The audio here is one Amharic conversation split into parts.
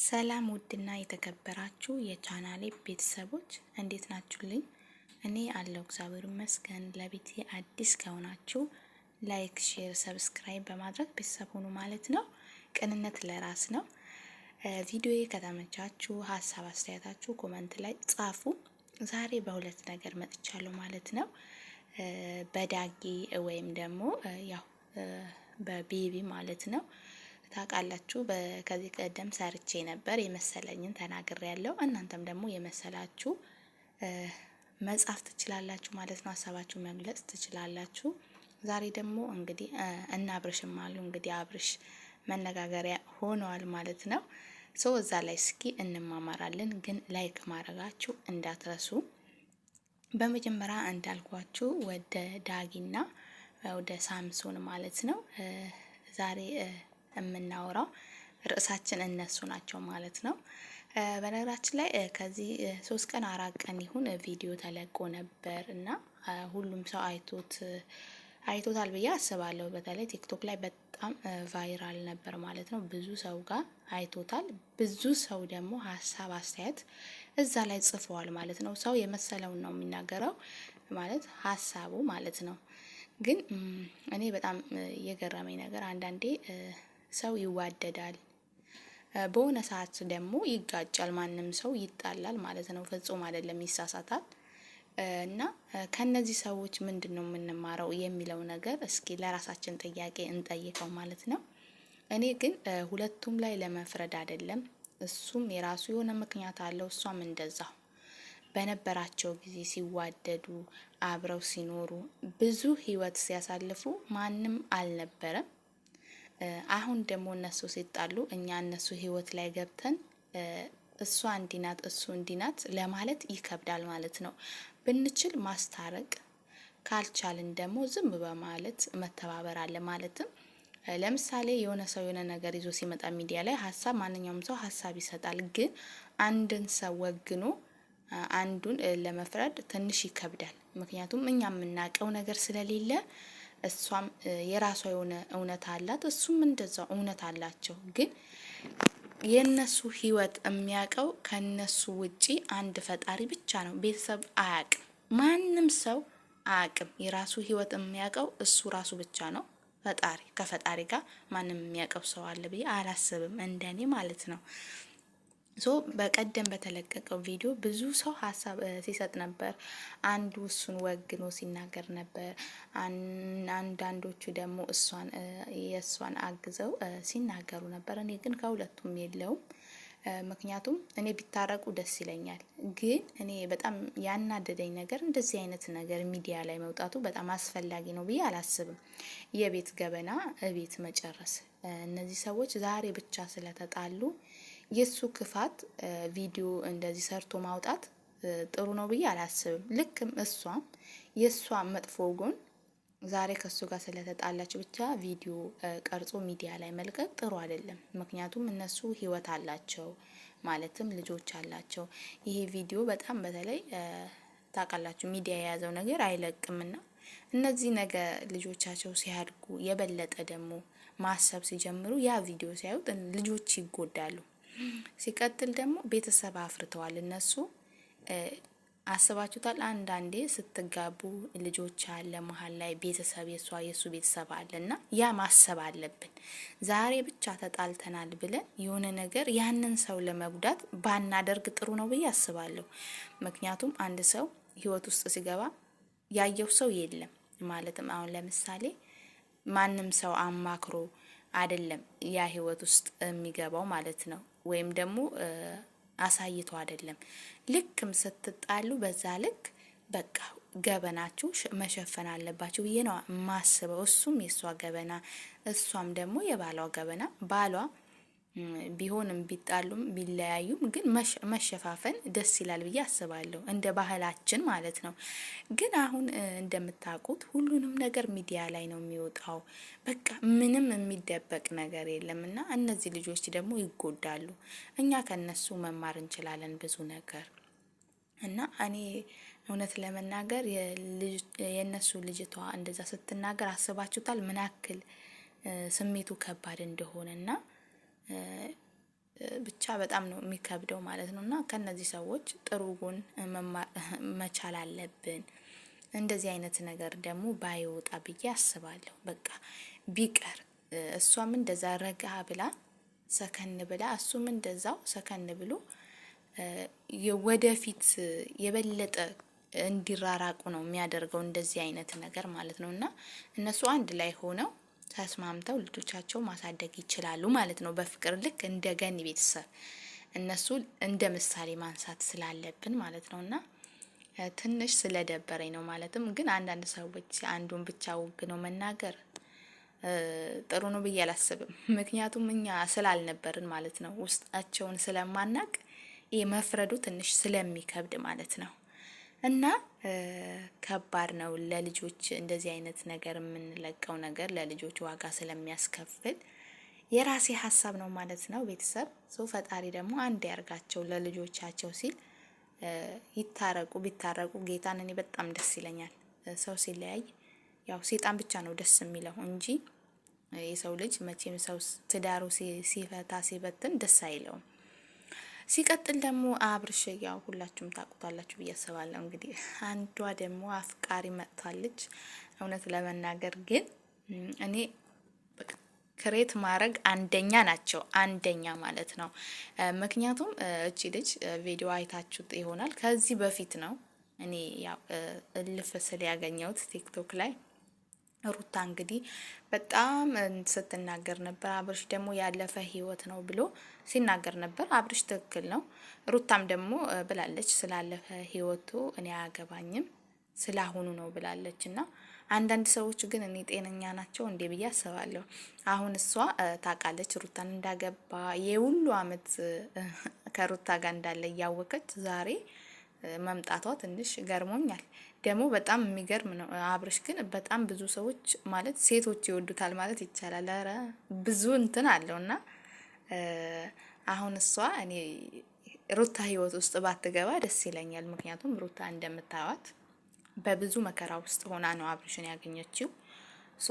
ሰላም ውድና የተከበራችሁ የቻናሌ ቤተሰቦች እንዴት ናችሁልኝ? እኔ አለው እግዚአብሔር ይመስገን። ለቤቴ አዲስ ከሆናችሁ ላይክ፣ ሼር፣ ሰብስክራይብ በማድረግ ቤተሰብ ሁኑ ማለት ነው። ቅንነት ለራስ ነው። ቪዲዮዬ ከተመቻችሁ ሀሳብ አስተያየታችሁ ኮመንት ላይ ጻፉ። ዛሬ በሁለት ነገር መጥቻለሁ ማለት ነው። በዳጊ ወይም ደግሞ ያው በቤቢ ማለት ነው። ታውቃላችሁ ከዚህ ቀደም ሰርቼ ነበር የመሰለኝን ተናግሬያለሁ። እናንተም ደግሞ የመሰላችሁ መጻፍ ትችላላችሁ ማለት ነው። ሀሳባችሁ መግለጽ ትችላላችሁ። ዛሬ ደግሞ እንግዲህ እና አብርሽም አሉ እንግዲህ አብርሽ መነጋገሪያ ሆነዋል ማለት ነው። እዛ ላይ እስኪ እንማማራለን፣ ግን ላይክ ማድረጋችሁ እንዳትረሱ። በመጀመሪያ እንዳልኳችሁ ወደ ዳጊና ወደ ሳምሶን ማለት ነው ዛሬ የምናወራው ርዕሳችን እነሱ ናቸው ማለት ነው። በነገራችን ላይ ከዚህ 3 ቀን 4 ቀን ይሁን ቪዲዮ ተለቆ ነበር እና ሁሉም ሰው አይቶታል ብዬ አስባለሁ። በተለይ ቲክቶክ ላይ በጣም ቫይራል ነበር ማለት ነው። ብዙ ሰው ጋር አይቶታል። ብዙ ሰው ደግሞ ሀሳብ አስተያየት እዛ ላይ ጽፈዋል ማለት ነው። ሰው የመሰለውን ነው የሚናገረው ማለት ሀሳቡ ማለት ነው። ግን እኔ በጣም የገረመኝ ነገር አንዳንዴ ሰው ይዋደዳል፣ በሆነ ሰዓት ደግሞ ይጋጫል። ማንም ሰው ይጣላል ማለት ነው። ፍጹም አይደለም፣ ይሳሳታል። እና ከነዚህ ሰዎች ምንድነው የምንማረው የሚለው ነገር እስኪ ለራሳችን ጥያቄ እንጠይቀው ማለት ነው። እኔ ግን ሁለቱም ላይ ለመፍረድ አይደለም። እሱም የራሱ የሆነ ምክንያት አለው፣ እሷም እንደዛው በነበራቸው ጊዜ ሲዋደዱ አብረው ሲኖሩ ብዙ ህይወት ሲያሳልፉ ማንም አልነበረም። አሁን ደግሞ እነሱ ሲጣሉ እኛ እነሱ ህይወት ላይ ገብተን እሷ እንዲናት እሱ እንዲናት ለማለት ይከብዳል ማለት ነው። ብንችል ማስታረቅ ካልቻልን ደግሞ ዝም በማለት መተባበር አለ ማለትም። ለምሳሌ የሆነ ሰው የሆነ ነገር ይዞ ሲመጣ ሚዲያ ላይ ሀሳብ ማንኛውም ሰው ሀሳብ ይሰጣል። ግን አንድን ሰው ወግኖ አንዱን ለመፍረድ ትንሽ ይከብዳል። ምክንያቱም እኛ የምናውቀው ነገር ስለሌለ እሷም የራሷ የሆነ እውነት አላት፣ እሱም እንደዛው እውነት አላቸው። ግን የነሱ ህይወት የሚያውቀው ከነሱ ውጪ አንድ ፈጣሪ ብቻ ነው። ቤተሰብ አያውቅም፣ ማንም ሰው አያውቅም። የራሱ ህይወት የሚያውቀው እሱ ራሱ ብቻ ነው። ፈጣሪ ከፈጣሪ ጋር ማንም የሚያውቀው ሰው አለ ብዬ አላስብም፣ እንደኔ ማለት ነው። በቀደም በተለቀቀው ቪዲዮ ብዙ ሰው ሀሳብ ሲሰጥ ነበር። አንዱ እሱን ወግኖ ሲናገር ነበር። አንዳንዶቹ ደግሞ የእሷን አግዘው ሲናገሩ ነበር። እኔ ግን ከሁለቱም የለውም። ምክንያቱም እኔ ቢታረቁ ደስ ይለኛል። ግን እኔ በጣም ያናደደኝ ነገር እንደዚህ አይነት ነገር ሚዲያ ላይ መውጣቱ በጣም አስፈላጊ ነው ብዬ አላስብም። የቤት ገበና እቤት መጨረስ። እነዚህ ሰዎች ዛሬ ብቻ ስለተጣሉ የሱ ክፋት ቪዲዮ እንደዚህ ሰርቶ ማውጣት ጥሩ ነው ብዬ አላስብም። ልክም እሷም የሷ መጥፎ ጎን ዛሬ ከሱ ጋር ስለተጣላች ብቻ ቪዲዮ ቀርጾ ሚዲያ ላይ መልቀቅ ጥሩ አይደለም። ምክንያቱም እነሱ ህይወት አላቸው፣ ማለትም ልጆች አላቸው። ይሄ ቪዲዮ በጣም በተለይ ታውቃላችሁ ሚዲያ የያዘው ነገር አይለቅምና እነዚህ ነገ ልጆቻቸው ሲያድጉ የበለጠ ደግሞ ማሰብ ሲጀምሩ ያ ቪዲዮ ሲያዩት ልጆች ይጎዳሉ። ሲቀጥል ደግሞ ቤተሰብ አፍርተዋል እነሱ። አስባችሁታል? አንዳንዴ ስትጋቡ ልጆች አለ መሀል ላይ ቤተሰብ የሱ ቤተሰብ አለና ያ ማሰብ አለብን። ዛሬ ብቻ ተጣልተናል ብለን የሆነ ነገር ያንን ሰው ለመጉዳት ባናደርግ ጥሩ ነው ብዬ አስባለሁ። ምክንያቱም አንድ ሰው ህይወት ውስጥ ሲገባ ያየው ሰው የለም ማለትም አሁን ለምሳሌ ማንም ሰው አማክሮ አይደለም ያ ህይወት ውስጥ የሚገባው ማለት ነው። ወይም ደግሞ አሳይቶ አይደለም። ልክም ስትጣሉ በዛ ልክ በቃ ገበናችሁ መሸፈን አለባችሁ ብዬ ነው ማስበው። እሱም የሷ ገበና፣ እሷም ደግሞ የባሏ ገበና። ባሏ ቢሆንም ቢጣሉም ቢለያዩም ግን መሸፋፈን ደስ ይላል ብዬ አስባለሁ፣ እንደ ባህላችን ማለት ነው። ግን አሁን እንደምታውቁት ሁሉንም ነገር ሚዲያ ላይ ነው የሚወጣው። በቃ ምንም የሚደበቅ ነገር የለም እና እነዚህ ልጆች ደግሞ ይጎዳሉ። እኛ ከነሱ መማር እንችላለን ብዙ ነገር እና እኔ እውነት ለመናገር የነሱ ልጅቷ እንደዛ ስትናገር አስባችሁታል ምን ያክል ስሜቱ ከባድ እንደሆነና ብቻ በጣም ነው የሚከብደው ማለት ነው። እና ከነዚህ ሰዎች ጥሩ ጎን መቻል አለብን። እንደዚህ አይነት ነገር ደግሞ ባይወጣ ብዬ አስባለሁ። በቃ ቢቀር እሷም እንደዛ ረጋ ብላ ሰከን ብላ እሱም እንደዛው ሰከን ብሎ ወደፊት የበለጠ እንዲራራቁ ነው የሚያደርገው እንደዚህ አይነት ነገር ማለት ነው። እና እነሱ አንድ ላይ ሆነው ተስማምተው ልጆቻቸው ማሳደግ ይችላሉ ማለት ነው። በፍቅር ልክ እንደ ገኒ ቤተሰብ እነሱ እንደ ምሳሌ ማንሳት ስላለብን ማለት ነው። እና ትንሽ ስለደበረኝ ነው ማለትም። ግን አንዳንድ ሰዎች አንዱን ብቻ ውግ ነው መናገር ጥሩ ነው ብዬ አላስብም። ምክንያቱም እኛ ስላልነበርን ማለት ነው፣ ውስጣቸውን ስለማናቅ ይሄ መፍረዱ ትንሽ ስለሚከብድ ማለት ነው። እና ከባድ ነው ለልጆች እንደዚህ አይነት ነገር የምንለቀው ነገር ለልጆች ዋጋ ስለሚያስከፍል የራሴ ሀሳብ ነው ማለት ነው። ቤተሰብ ሰው ፈጣሪ ደግሞ አንድ ያርጋቸው ለልጆቻቸው ሲል ይታረቁ። ቢታረቁ ጌታን እኔ በጣም ደስ ይለኛል። ሰው ሲለያይ ያው ሴጣን ብቻ ነው ደስ የሚለው እንጂ የሰው ልጅ መቼም ሰው ትዳሩ ሲፈታ ሲበትን ደስ አይለውም። ሲቀጥል ደግሞ አብርሽ ያው ሁላችሁም ታውቁታላችሁ ብዬ አስባለሁ። እንግዲህ አንዷ ደግሞ አፍቃሪ መጥታለች። እውነት ለመናገር ግን እኔ ክሬት ማድረግ አንደኛ ናቸው፣ አንደኛ ማለት ነው። ምክንያቱም እቺ ልጅ ቪዲዮ አይታችሁት ይሆናል። ከዚህ በፊት ነው እኔ ያው እልፍ ስለ ያገኘሁት ቲክቶክ ላይ ሩታ እንግዲህ በጣም ስትናገር ነበር። አብርሽ ደግሞ ያለፈ ህይወት ነው ብሎ ሲናገር ነበር። አብርሽ ትክክል ነው። ሩታም ደግሞ ብላለች ስላለፈ ህይወቱ እኔ አያገባኝም ስላሁኑ ነው ብላለች። እና አንዳንድ ሰዎች ግን እኔ ጤነኛ ናቸው እንዴ ብዬ አስባለሁ። አሁን እሷ ታውቃለች ሩታን እንዳገባ የሁሉ አመት ከሩታ ጋር እንዳለ እያወቀች ዛሬ መምጣቷ ትንሽ ገርሞኛል። ደግሞ በጣም የሚገርም ነው። አብርሽ ግን በጣም ብዙ ሰዎች ማለት ሴቶች ይወዱታል ማለት ይቻላል። ኧረ ብዙ እንትን አለውና አሁን እሷ እኔ ሩታ ህይወት ውስጥ ባትገባ ደስ ይለኛል። ምክንያቱም ሩታ እንደምታዩት በብዙ መከራ ውስጥ ሆና ነው አብርሽን ያገኘችው። ሶ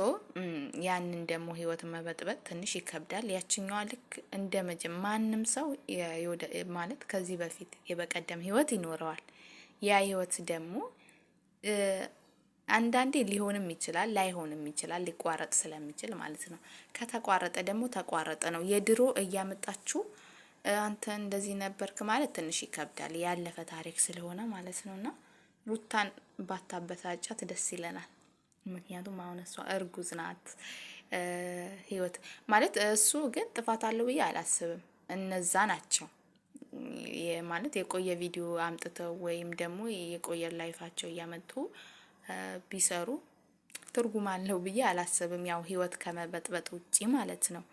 ያንን ደግሞ ህይወት መበጥበጥ ትንሽ ይከብዳል። ያችኛዋ ልክ እንደ ማንም ሰው ማለት ከዚህ በፊት የበቀደም ህይወት ይኖረዋል። ያ ህይወት ደግሞ አንዳንዴ ሊሆንም ይችላል ላይሆንም ይችላል፣ ሊቋረጥ ስለሚችል ማለት ነው። ከተቋረጠ ደግሞ ተቋረጠ ነው። የድሮ እያመጣችሁ አንተ እንደዚህ ነበርክ ማለት ትንሽ ይከብዳል፣ ያለፈ ታሪክ ስለሆነ ማለት ነውና ሩታን ባታበሳጫት ደስ ይለናል። ምክንያቱም አሁን እሷ እርጉዝ ናት። ህይወት ማለት እሱ ግን ጥፋት አለው ብዬ አላስብም። እነዛ ናቸው ማለት የቆየ ቪዲዮ አምጥተው ወይም ደግሞ የቆየ ላይፋቸው እያመጡ ቢሰሩ ትርጉም አለው ብዬ አላስብም። ያው ህይወት ከመበጥበጥ ውጪ ማለት ነው።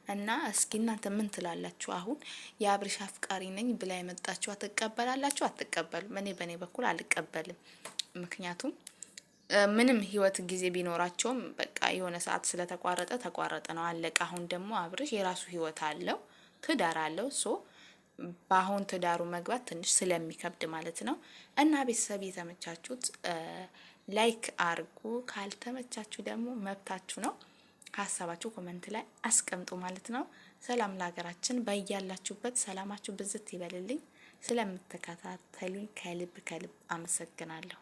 እና እስኪ እናንተ ምን ትላላችሁ? አሁን የአብርሽ አፍቃሪ ነኝ ብላ የመጣችሁ አትቀበላላችሁ? አትቀበሉም? እኔ በእኔ በኩል አልቀበልም። ምክንያቱም ምንም ህይወት ጊዜ ቢኖራቸውም በቃ የሆነ ሰዓት ስለተቋረጠ ተቋረጠ ነው፣ አለቀ። አሁን ደግሞ አብርሽ የራሱ ህይወት አለው፣ ትዳር አለው። ሶ በአሁን ትዳሩ መግባት ትንሽ ስለሚከብድ ማለት ነው። እና ቤተሰብ የተመቻችሁት ላይክ አርጉ፣ ካልተመቻችሁ ደግሞ መብታችሁ ነው። ሀሳባችሁ ኮመንት ላይ አስቀምጡ ማለት ነው። ሰላም ለሀገራችን። በያላችሁበት ሰላማችሁ ብዝት ይበልልኝ። ስለምትከታተሉኝ ከልብ አመሰግናለሁ።